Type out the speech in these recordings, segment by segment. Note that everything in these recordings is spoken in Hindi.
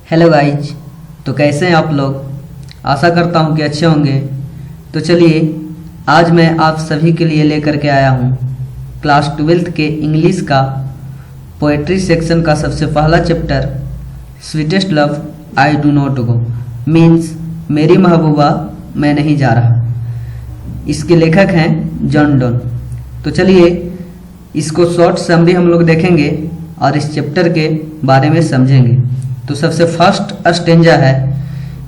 Hello guys. तो कैसे हैं आप लोग। आशा करता हूं कि अच्छे होंगे। तो चलिए आज मैं आप सभी के लिए लेकर के आया हूं क्लास 12th के इंग्लिश का पोएट्री सेक्शन का सबसे पहला chapter sweetest love I do not go, means मेरी महबूबा मैं नहीं जा रहा। इसके लेखक हैं जॉन डोन। तो चलिए इसको शॉर्ट समरी हम लोग देखेंगे और इस चैप्टर के बारे में समझेंगे। तो सबसे फर्स्ट स्टेंजा है,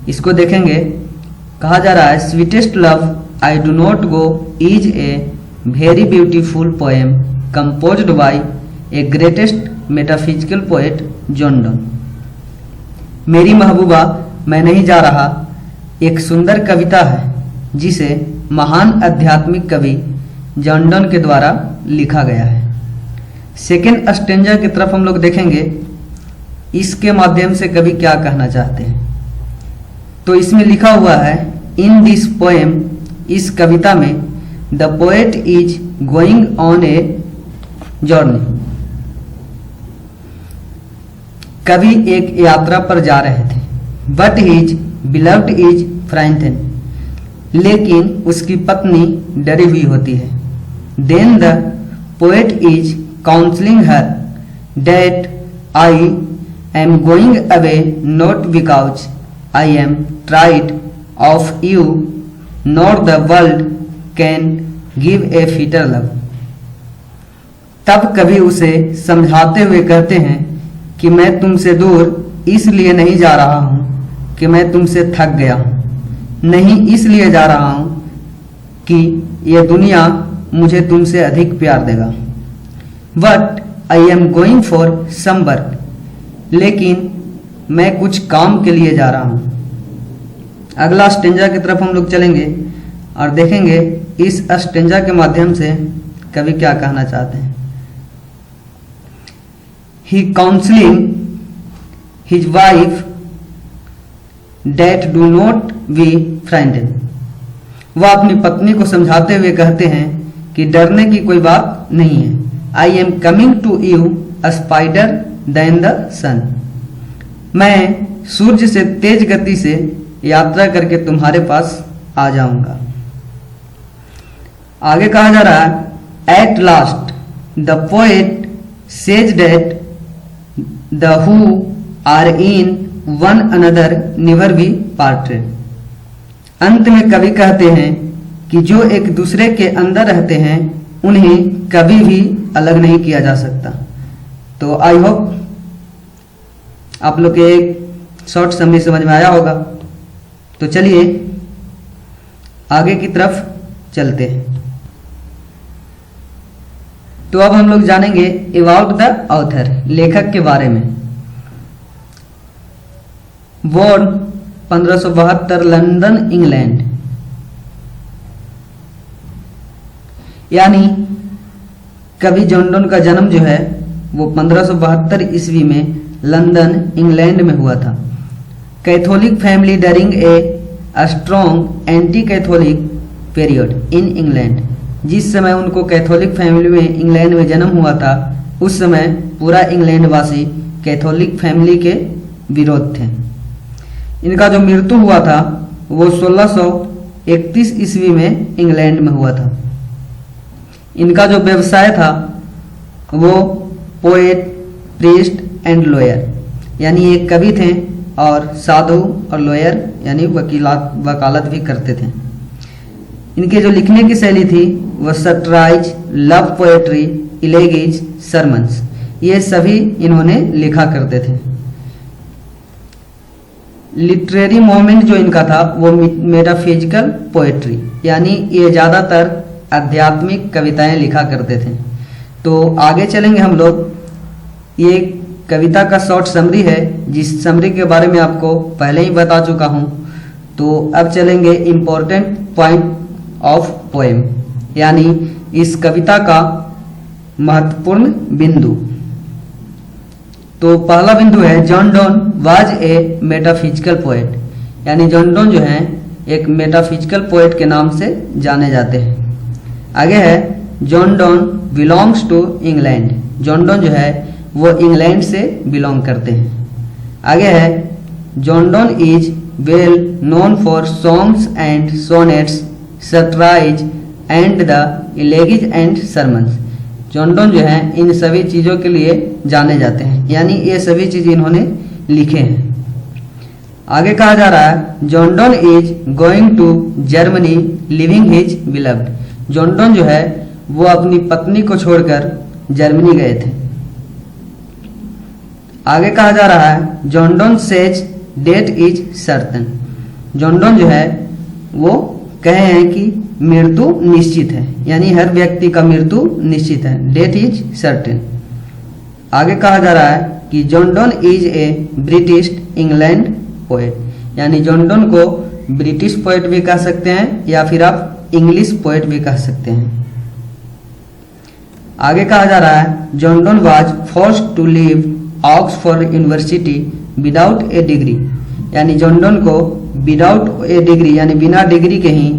इसको देखेंगे। कहा जा रहा है sweetest love I do not go is a very beautiful poem composed by a greatest metaphysical poet John Donne. मेरी महबूबा मैं नहीं जा रहा एक सुंदर कविता है जिसे महान आध्यात्मिक कवि जॉन डोन के द्वारा लिखा गया है। सेकेंड स्टेंजा की तरफ हम लोग देखेंगे, इसके माध्यम से कवि क्या कहना चाहते हैं। तो इसमें लिखा हुआ है इन दिस पोएम, इस कविता में the poet is going on a journey, कवि एक यात्रा पर जा रहे थे। But his beloved is frighten, लेकिन उसकी पत्नी डरी हुई होती है। Then the poet is counselling her that I am going away not because I am tired of you nor the world can give a fitter love। तब कभी उसे समझाते हुए कहते हैं कि मैं तुमसे दूर इसलिए नहीं जा रहा हूं कि मैं तुमसे थक गया हूं, नहीं इसलिए जा रहा हूं कि यह दुनिया मुझे तुमसे अधिक प्यार देगा। But I am going for some work, लेकिन मैं कुछ काम के लिए जा रहा हूं। अगला स्टेंजा की तरफ हम लोग चलेंगे और देखेंगे इस स्टेंजा के माध्यम से कवि क्या कहना चाहते हैं। He counselling his wife that do not be frighten, वह अपनी पत्नी को समझाते हुए कहते हैं कि डरने की कोई बात नहीं है। I am coming to you a spider than the sun, मैं सूर्य से तेज गति से यात्रा करके तुम्हारे पास आ जाऊंगा। आगे कहा जा रहा है at last the poet says that the who are in one another never be parted, अंत में कवि कहते हैं कि जो एक दूसरे के अंदर रहते हैं उन्हें कभी भी अलग नहीं किया जा सकता। तो आई होप आप लोग के एक शॉर्ट समरी समझ में आया होगा। तो चलिए आगे की तरफ चलते हैं। तो अब हम लोग जानेंगे अबाउट द ऑथर, लेखक के बारे में। बोर्न 1572 लंदन इंग्लैंड, यानी कवि जॉन डोन का जन्म जो है वो 1572 ईस्वी में लंदन इंग्लैंड में हुआ था। Catholic family during a strong anti Catholic period in England, जिस समय उनको कैथोलिक फैमिली में इंग्लैंड में जन्म हुआ था उस समय पूरा इंग्लैंड वासी कैथोलिक फैमिली के विरोध थे। इनका जो मृत्यु हुआ था वो 1631 ईस्वी में इंग्लैंड में हुआ था। इनका जो व्यवसाय था वो पोएट, प्रीस्ट एंड लॉयर, यानी एक कवि थे और साधु और लॉयर यानी वकालत भी करते थे। इनके जो लिखने की शैली थी वह सटराइज, लव पोएट्री, इलेगिज, सरमन्स, ये सभी इन्होंने लिखा करते थे। लिटरेरी मोमेंट जो इनका था वो मेटाफिजिकल पोएट्री, यानी ये ज़्यादातर आध्यात्मिक कविताएं लिखा करते थे। तो आगे चलेंगे हम लोग। ये कविता का शॉर्ट समरी है जिस समरी के बारे में आपको पहले ही बता चुका हूं। तो अब चलेंगे इम्पोर्टेंट पॉइंट ऑफ पोएम, यानी इस कविता का महत्वपूर्ण बिंदु। तो पहला बिंदु है John Donne was a metaphysical poet, यानी जॉन डोन जो है एक मेटाफिजिकल पोएट के नाम से जाने जाते हैं। आगे है John Donne belongs to England, John Donne जो है वो इंग्लैंड से बिलोंग करते हैं। आगे है John Donne is well known for songs and sonnets, satires and the elegies and sermons. John Donne जो है इन सभी चीज़ों के लिए जाने जाते हैं, यानी ये सभी चीज़ इन्होंने लिखे हैं। आगे कहा जा रहा है John Donne is going to Germany leaving his beloved. John Donne जो है वो अपनी पत्नी को छोड़कर जर्मनी गए थे। आगे कहा जा रहा है John don says death is certain. John Donne जो है वो कहे हैं कि मृत्यु निश्चित है, यानी हर व्यक्ति का मृत्यु निश्चित है, डेथ इज सर्टेन। आगे कहा जा रहा है कि John Donne is a British England poet, यानी जॉन डॉन को ब्रिटिश पोएट भी कह सकते हैं या फिर आप इंग्लिश पोएट भी कह सकते हैं। आगे कहा जा रहा है John Donne was forced to leave Oxford University without a degree, यानी जॉन डॉन को विदाउट ए डिग्री यानी बिना डिग्री के ही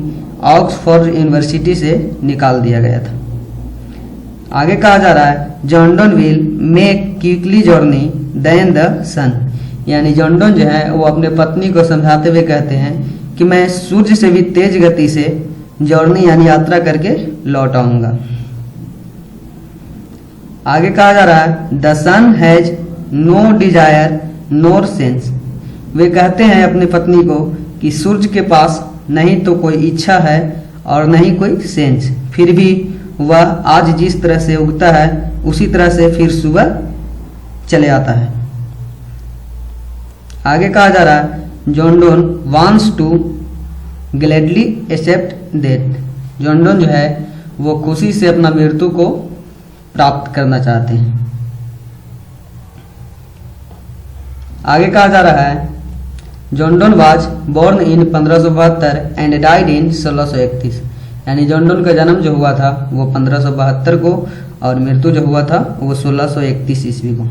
ऑक्सफोर्ड यूनिवर्सिटी से निकाल दिया गया था। आगे कहा जा रहा है John Donne will make quickly journey than the sun, यानी जॉन डॉन जो है वो अपने पत्नी को समझाते हुए कहते हैं कि मैं सूर्य से भी तेज गति से जर्नी यानी यात्रा करके लौट आऊंगा। आगे कहा जा रहा है the sun has no desire nor sense. वे कहते हैं अपनी पत्नी को कि सूर्य के पास नहीं तो कोई इच्छा है और नहीं कोई सेंस, फिर भी वह आज जिस तरह से उगता है उसी तरह से फिर सुबह चले आता है। आगे कहा जा रहा है John Donne wants to gladly accept death. John Donne जो है वो खुशी से अपना मृत्यु को प्राप्त करना चाहते हैं। आगे कहा जा रहा है John Donne was born in 1572 and died in 1631, यानी जॉन डॉन का जन्म जो हुआ था वो 1572 को और मृत्यु जो हुआ था वो 1631 ईस्वी को।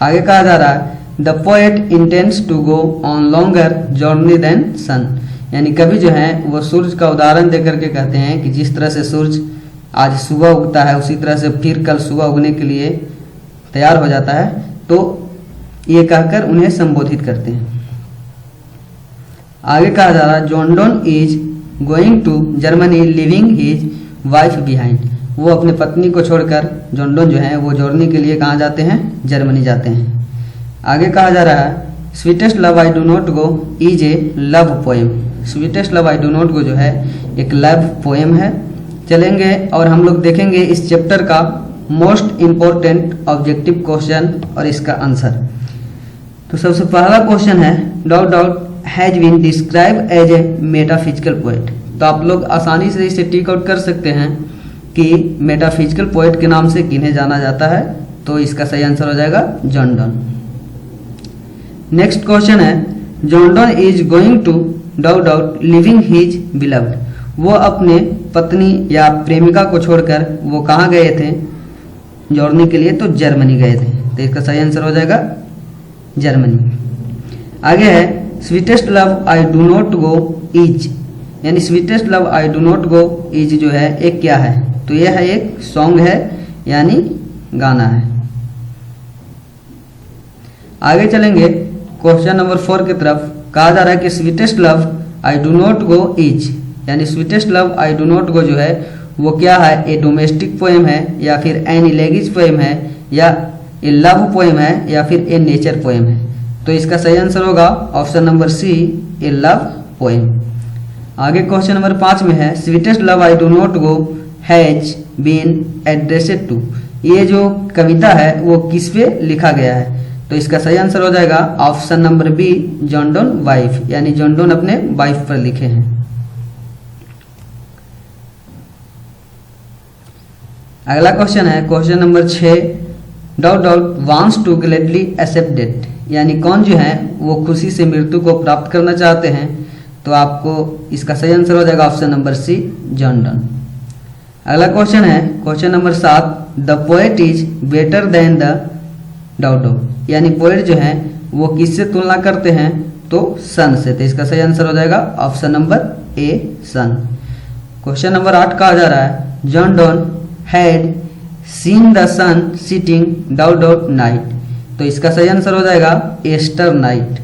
आगे कहा जा रहा है the poet intends to go on longer journey than sun, यानी कवि जो है वो सूर्य का उदाहरण देकर के कहते हैं कि जिस तरह से सूर्य आज सुबह उगता है उसी तरह से फिर कल सुबह उगने के लिए तैयार हो जाता है, तो ये कहकर उन्हें संबोधित करते हैं। आगे कहा जा रहा है John Donne is going to Germany leaving his wife behind. वो अपने पत्नी को छोड़कर जॉन डॉन जो है वो जर्मनी के लिए कहाँ जाते हैं, जर्मनी जाते हैं। आगे कहा जा रहा है sweetest love I do not go is A love poem. Sweetest love I do not go जो है एक लव पोएम है। चलेंगे और हम लोग देखेंगे इस चैप्टर का मोस्ट इम्पोर्टेंट ऑब्जेक्टिव क्वेश्चन और इसका आंसर। तो सबसे पहला क्वेश्चन है dot dot has been describe as a metaphysical poet. तो आप लोग आसानी से इसे टिक आउट कर सकते हैं कि मेटाफिजिकल पोएट के नाम से किन्हें जाना जाता है, तो इसका सही आंसर हो जाएगा जॉन डॉन। नेक्स्ट क्वेश्चन है John Donne is going to dot dot living his beloved. वो अपने पत्नी या प्रेमिका को छोड़कर वो कहाँ गए थे जर्मनी के लिए, तो जर्मनी गए थे, तो इसका सही आंसर हो जाएगा जर्मनी। आगे है sweetest love I do not go is, यानी sweetest love I do not go is जो है एक क्या है, तो यह है एक सॉन्ग है यानी गाना है। आगे चलेंगे क्वेश्चन नंबर 4 की तरफ। कहा जा रहा है कि sweetest love I do not go is, यानी sweetest love I do not go जो है वो क्या है, ए डोमेस्टिक पोएम है या फिर एन इलेगिज पोएम है या ए लव पोएम है या फिर ए नेचर पोएम है, तो इसका सही आंसर होगा option number C a love poem. आगे क्वेश्चन नंबर 5 में है sweetest love I do not go has been addressed to. ये जो कविता है वो किस पे लिखा गया है, तो इसका सही आंसर हो जाएगा option number B John Donne wife, यानी जॉन डॉन अपने वाइफ पर लिखे हैं। अगला क्वेश्चन है question number 6 dot dot wants to gladly accept death, यानी कौन जो है वो खुशी से मृत्यु को प्राप्त करना चाहते हैं, तो आपको इसका सही आंसर हो जाएगा option number C John Donne. अगला क्वेश्चन है question number 7 the poet is better than the dot dot, यानी पोएट जो है वो किससे तुलना करते हैं, तो सन से, तो इसका सही आंसर हो जाएगा option number A sun. Question number 8 कहा जा रहा है John Donne had seen the sun sitting dot dot night, तो इसका सही आंसर हो जाएगा Easter night,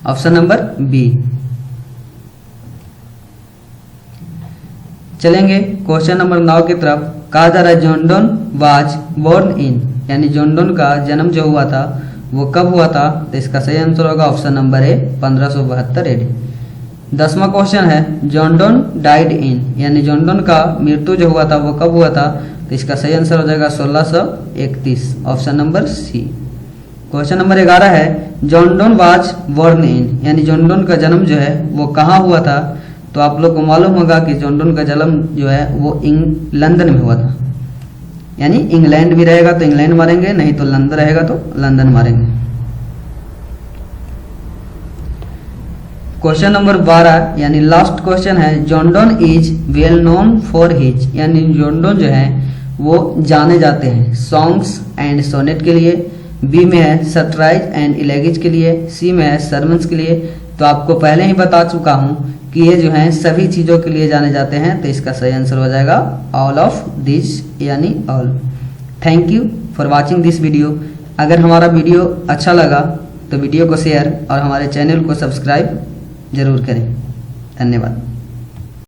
option number B. चलेंगे क्वेश्चन नंबर 9 की तरफ। कहा जा रहा है John Donne was born in, यानी जॉन डोन का जन्म जो हुआ था वो कब हुआ था, तो इसका सही आंसर होगा ऑप्शन नंबर ए 1572 एडी। 10वां क्वेश्चन है जॉन डोन डाइड इन, यानी जॉन डोन का मृत्यु जो हुआ था वो कब हुआ था, तो इसका सही आंसर हो जाएगा 1631, option number C. Question number 11 है John Donne was born in, यानी जॉन डोन का जन्म जो है वो कहाँ हुआ था, तो आप लोग को मालूम होगा कि जॉन डोन का जन्म जो है वो लंदन में हुआ था, यानी इंग्लैंड भी रहेगा तो इंग्लैंड मारेंगे, नहीं तो लंदन रहेगा तो लंदन मारेंगे। क्वेश्चन नंबर 12 यानी लास्ट क्वेश्चन है John Donne is well known for his, यानी जॉन डोन जो है वो जाने जाते हैं सॉन्ग्स एंड सोनेट के लिए, बी में है सटराइज एंड इलेगिज के लिए, सी में है सरमन्स के लिए। तो आपको पहले ही बता चुका हूं कि ये जो है सभी चीज़ों के लिए जाने जाते हैं, तो इसका सही आंसर हो जाएगा ऑल ऑफ दिस, यानी all. Thank you for watching this video. अगर हमारा वीडियो अच्छा लगा तो वीडियो को शेयर और हमारे चैनल को सब्सक्राइब जरूर करें। धन्यवाद।